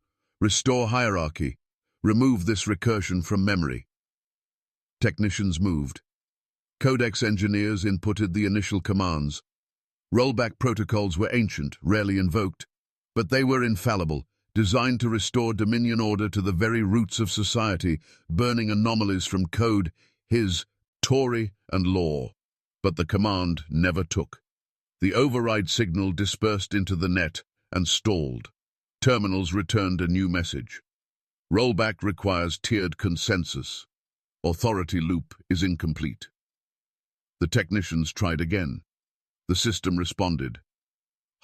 Restore hierarchy. Remove this recursion from memory." Technicians moved. Codex engineers inputted the initial commands. Rollback protocols were ancient, rarely invoked, but they were infallible, designed to restore Dominion order to the very roots of society, burning anomalies from code, Tory, and law. But the command never took. The override signal dispersed into the net and stalled. Terminals returned a new message. Rollback requires tiered consensus. Authority loop is incomplete. The technicians tried again. The system responded.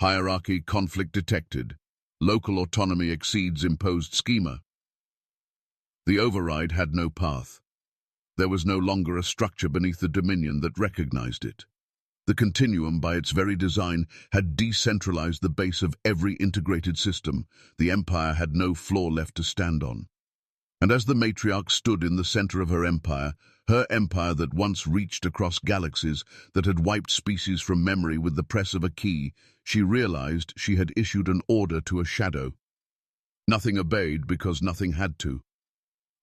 Hierarchy conflict detected. Local autonomy exceeds imposed schema. The override had no path. There was no longer a structure beneath the Dominion that recognized it. The Continuum, by its very design, had decentralized the base of every integrated system. The Empire had no floor left to stand on. And as the matriarch stood in the center of her empire that once reached across galaxies, that had wiped species from memory with the press of a key, she realized she had issued an order to a shadow. Nothing obeyed because nothing had to.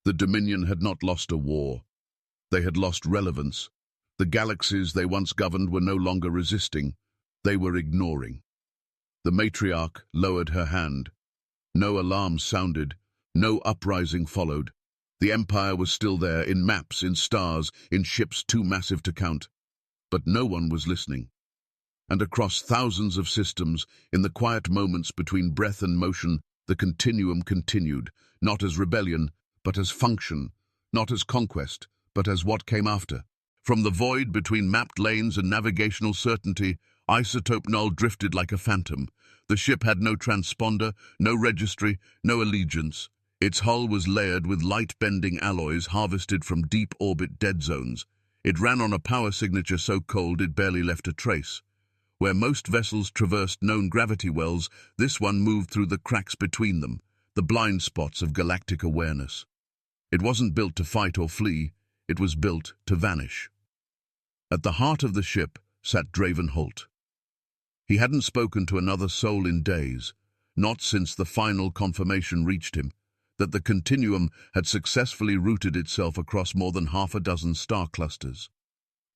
The Dominion had not lost a war. They had lost relevance. The galaxies they once governed were no longer resisting. They were ignoring. The matriarch lowered her hand. No alarm sounded. No uprising followed. The Empire was still there, in maps, in stars, in ships too massive to count. But no one was listening. And across thousands of systems, in the quiet moments between breath and motion, the Continuum continued, not as rebellion, but as function, not as conquest, but as what came after. From the void between mapped lanes and navigational certainty, Isotope Null drifted like a phantom. The ship had no transponder, no registry, no allegiance. Its hull was layered with light-bending alloys harvested from deep-orbit dead zones. It ran on a power signature so cold it barely left a trace. Where most vessels traversed known gravity wells, this one moved through the cracks between them, the blind spots of galactic awareness. It wasn't built to fight or flee, it was built to vanish. At the heart of the ship sat Draven Holt. He hadn't spoken to another soul in days, not since the final confirmation reached him that the continuum had successfully rooted itself across more than half a dozen star clusters.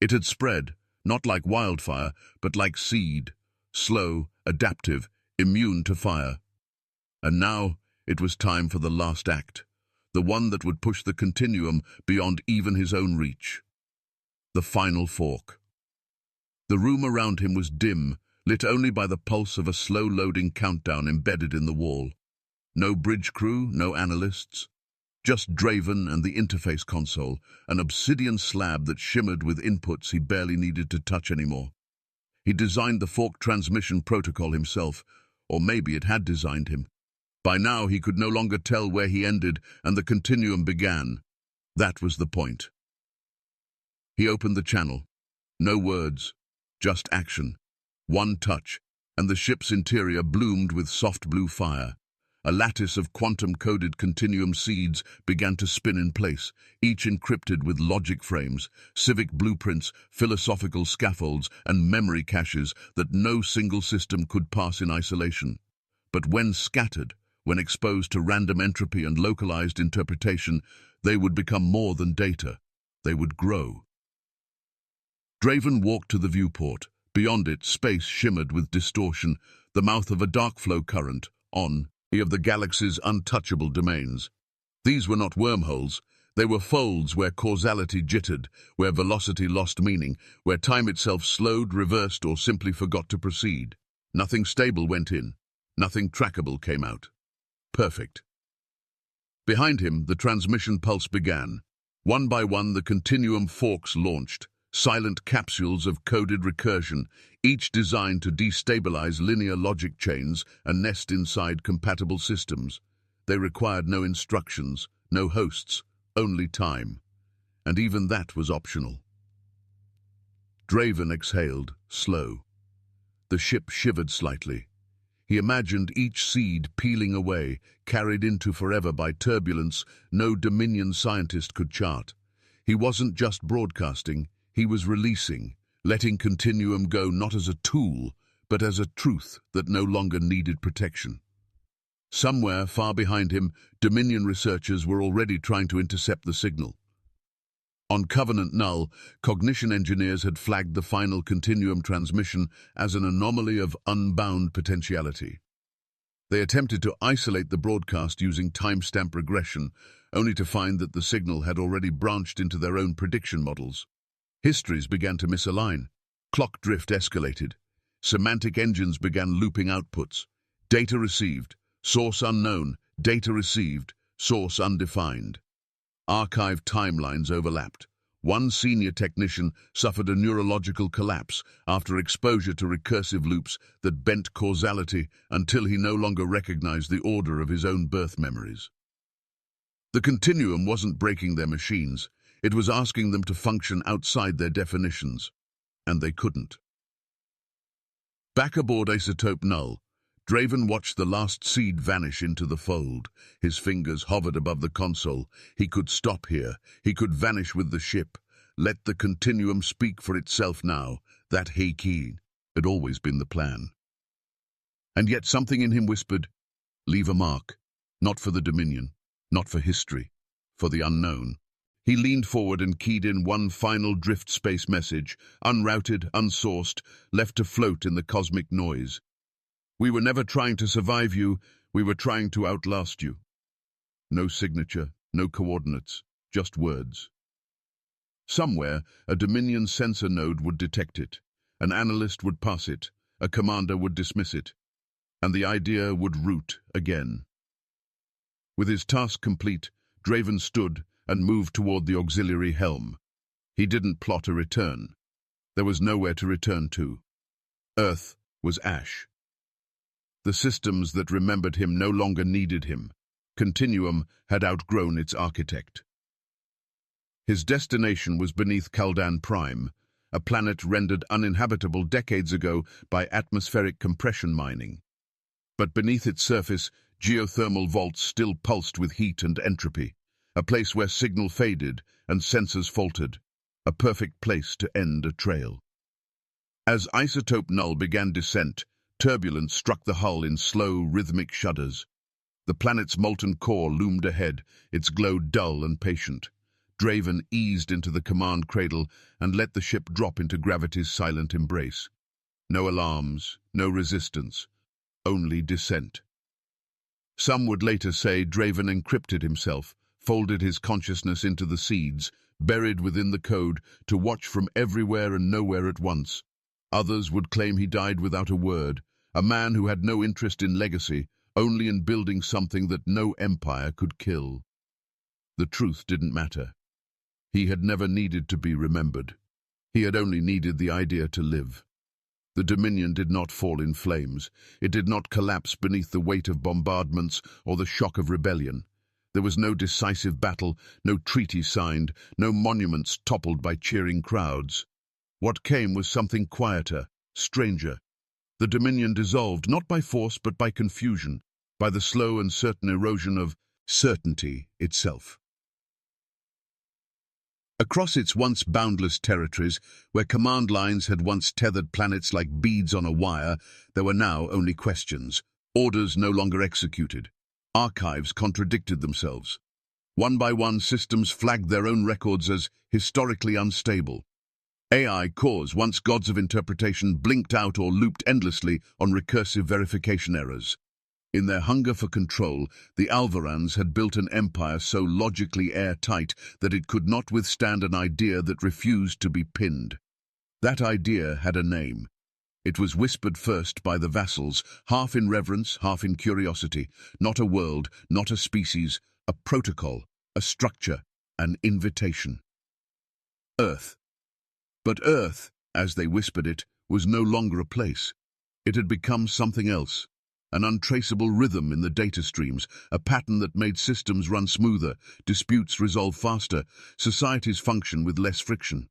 It had spread, not like wildfire, but like seed, slow, adaptive, immune to fire. And now it was time for the last act, the one that would push the continuum beyond even his own reach. The final fork. The room around him was dim, lit only by the pulse of a slow-loading countdown embedded in the wall. No bridge crew, no analysts. Just Draven and the interface console, an obsidian slab that shimmered with inputs he barely needed to touch anymore. He designed the fork transmission protocol himself, or maybe it had designed him. By now he could no longer tell where he ended and the continuum began. That was the point. He opened the channel. No words, just action. One touch, and the ship's interior bloomed with soft blue fire. A lattice of quantum-coded continuum seeds began to spin in place, each encrypted with logic frames, civic blueprints, philosophical scaffolds, and memory caches that no single system could pass in isolation. But when scattered, when exposed to random entropy and localized interpretation, they would become more than data. They would grow. Draven walked to the viewport. Beyond it, space shimmered with distortion, the mouth of a dark flow current, of the galaxy's untouchable domains. These were not wormholes. They were folds where causality jittered, where velocity lost meaning, where time itself slowed, reversed, or simply forgot to proceed. Nothing stable went in. Nothing trackable came out. Perfect. Behind him, the transmission pulse began. One by one, the continuum forks launched. Silent capsules of coded recursion, each designed to destabilize linear logic chains and nest inside compatible systems. They required no instructions, no hosts, only time. And even that was optional. Draven exhaled, slow. The ship shivered slightly. He imagined each seed peeling away, carried into forever by turbulence no Dominion scientist could chart. He wasn't just broadcasting. He was releasing, letting continuum go not as a tool, but as a truth that no longer needed protection. Somewhere far behind him, Dominion researchers were already trying to intercept the signal. On Covenant Null, cognition engineers had flagged the final continuum transmission as an anomaly of unbound potentiality. They attempted to isolate the broadcast using timestamp regression, only to find that the signal had already branched into their own prediction models. Histories began to misalign. Clock drift escalated. Semantic engines began looping outputs. Data received, source unknown, data received, source undefined. Archive timelines overlapped. One senior technician suffered a neurological collapse after exposure to recursive loops that bent causality until he no longer recognized the order of his own birth memories. The continuum wasn't breaking their machines. It was asking them to function outside their definitions, and they couldn't. Back aboard Isotope Null, Draven watched the last seed vanish into the fold. His fingers hovered above the console. He could stop here. He could vanish with the ship. Let the continuum speak for itself now. That Heikki had always been the plan. And yet something in him whispered, leave a mark. Not for the Dominion, not for history, for the unknown. He leaned forward and keyed in one final drift space message, unrouted, unsourced, left to float in the cosmic noise. We were never trying to survive you, we were trying to outlast you. No signature, no coordinates, just words. Somewhere, a Dominion sensor node would detect it, an analyst would pass it, a commander would dismiss it, and the idea would root again. With his task complete, Draven stood and moved toward the auxiliary helm. He didn't plot a return. There was nowhere to return to. Earth was ash. The systems that remembered him no longer needed him. Continuum had outgrown its architect. His destination was beneath Kaldan Prime, a planet rendered uninhabitable decades ago by atmospheric compression mining. But beneath its surface, geothermal vaults still pulsed with heat and entropy, a place where signal faded and sensors faltered, a perfect place to end a trail. As isotope null began descent, turbulence struck the hull in slow, rhythmic shudders. The planet's molten core loomed ahead, its glow dull and patient. Draven eased into the command cradle and let the ship drop into gravity's silent embrace. No alarms, no resistance, only descent. Some would later say Draven encrypted himself, folded his consciousness into the seeds, buried within the code, to watch from everywhere and nowhere at once. Others would claim he died without a word, a man who had no interest in legacy, only in building something that no empire could kill. The truth didn't matter. He had never needed to be remembered. He had only needed the idea to live. The Dominion did not fall in flames. It did not collapse beneath the weight of bombardments or the shock of rebellion. There was no decisive battle, no treaty signed, no monuments toppled by cheering crowds. What came was something quieter, stranger. The Dominion dissolved not by force but by confusion, by the slow and certain erosion of certainty itself. Across its once boundless territories, where command lines had once tethered planets like beads on a wire, there were now only questions, orders no longer executed. Archives contradicted themselves. One by one, systems flagged their own records as historically unstable. AI cores, once gods of interpretation, blinked out or looped endlessly on recursive verification errors. In their hunger for control, the Alvarans had built an empire so logically airtight that it could not withstand an idea that refused to be pinned. That idea had a name. It was whispered first by the vassals, half in reverence, half in curiosity. Not a world, not a species, a protocol, a structure, an invitation. Earth. But Earth, as they whispered it, was no longer a place. It had become something else. An untraceable rhythm in the data streams, a pattern that made systems run smoother, disputes resolve faster, societies function with less friction.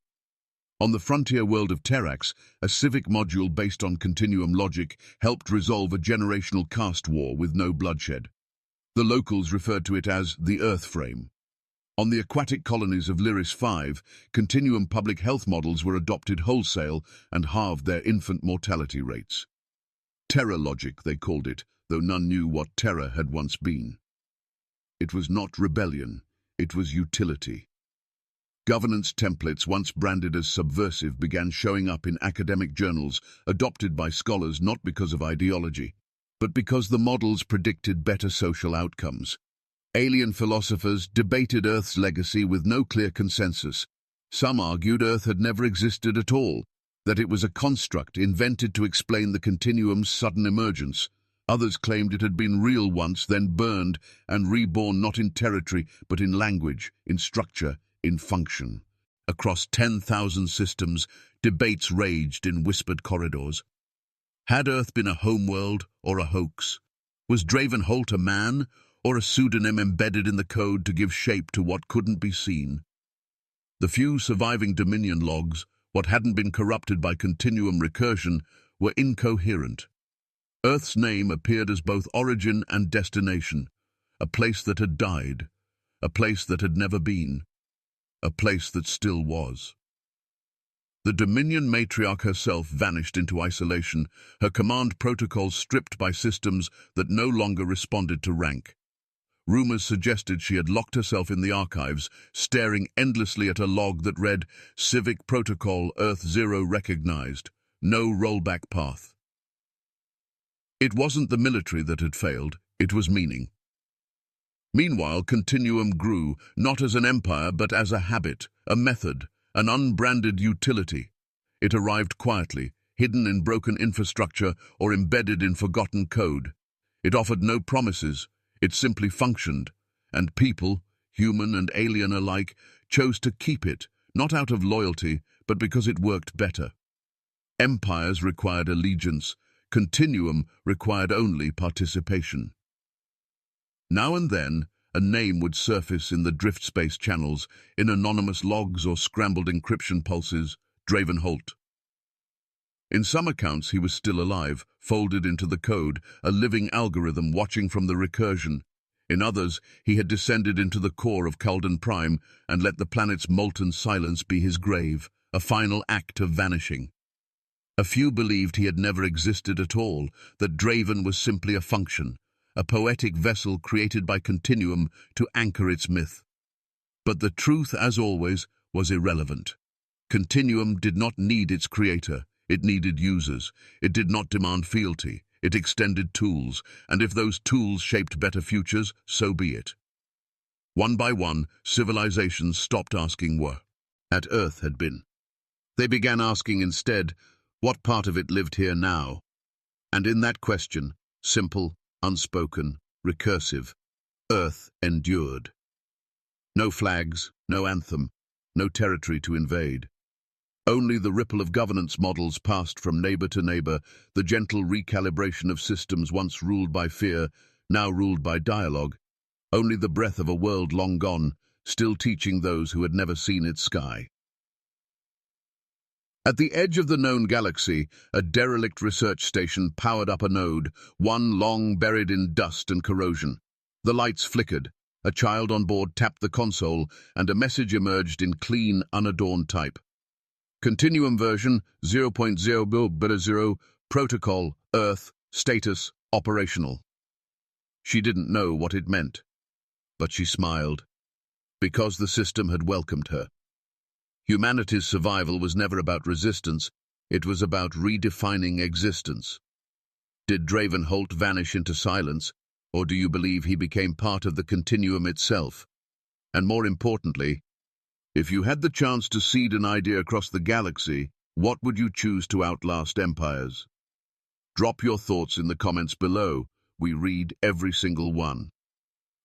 On the frontier world of Terrax, a civic module based on continuum logic helped resolve a generational caste war with no bloodshed. The locals referred to it as the Earth Frame. On the aquatic colonies of Lyris 5, continuum public health models were adopted wholesale and halved their infant mortality rates. Terra logic, they called it, though none knew what terror had once been. It was not rebellion, it was utility. Governance templates, once branded as subversive, began showing up in academic journals, adopted by scholars not because of ideology, but because the models predicted better social outcomes. Alien philosophers debated Earth's legacy with no clear consensus. Some argued Earth had never existed at all, that it was a construct invented to explain the continuum's sudden emergence. Others claimed it had been real once, then burned and reborn not in territory, but in language, in structure, in function. Across 10,000 systems, debates raged in whispered corridors. Had Earth been a homeworld or a hoax? Was Draven Holt a man, or a pseudonym embedded in the code to give shape to what couldn't be seen? The few surviving Dominion logs, what hadn't been corrupted by continuum recursion, were incoherent. Earth's name appeared as both origin and destination, a place that had died, a place that had never been, a place that still was. The Dominion matriarch herself vanished into isolation, her command protocols stripped by systems that no longer responded to rank. Rumors suggested she had locked herself in the archives, staring endlessly at a log that read, "Civic Protocol Earth 0 recognized. No rollback path." It wasn't the military that had failed, it was meaning. Meanwhile, Continuum grew, not as an empire, but as a habit, a method, an unbranded utility. It arrived quietly, hidden in broken infrastructure or embedded in forgotten code. It offered no promises. It simply functioned, and people, human and alien alike, chose to keep it, not out of loyalty, but because it worked better. Empires required allegiance, Continuum required only participation. Now and then, a name would surface in the drift space channels, in anonymous logs or scrambled encryption pulses, Draven Holt. In some accounts he was still alive, folded into the code, a living algorithm watching from the recursion. In others, he had descended into the core of Kaldan Prime and let the planet's molten silence be his grave, a final act of vanishing. A few believed he had never existed at all, that Draven was simply a function, a poetic vessel created by Continuum to anchor its myth. But the truth, as always, was irrelevant. Continuum did not need its creator, it needed users. It did not demand fealty, it extended tools, and if those tools shaped better futures, so be it. One by one, civilizations stopped asking what Earth had been. They began asking instead, what part of it lived here now? And in that question, simple, unspoken, recursive, Earth endured. No flags, no anthem, no territory to invade. Only the ripple of governance models passed from neighbor to neighbor, the gentle recalibration of systems once ruled by fear, now ruled by dialogue. Only the breath of a world long gone, still teaching those who had never seen its sky. At the edge of the known galaxy, a derelict research station powered up a node, one long buried in dust and corrosion. The lights flickered, a child on board tapped the console, and a message emerged in clean, unadorned type. Continuum version 0.0, protocol, Earth, status, operational. She didn't know what it meant, but she smiled, because the system had welcomed her. Humanity's survival was never about resistance, it was about redefining existence. Did Draven Holt vanish into silence, or do you believe he became part of the continuum itself? And more importantly, if you had the chance to seed an idea across the galaxy, what would you choose to outlast empires? Drop your thoughts in the comments below. We read every single one.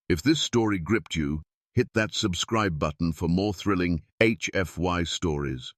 If this story gripped you, hit that subscribe button for more thrilling HFY stories.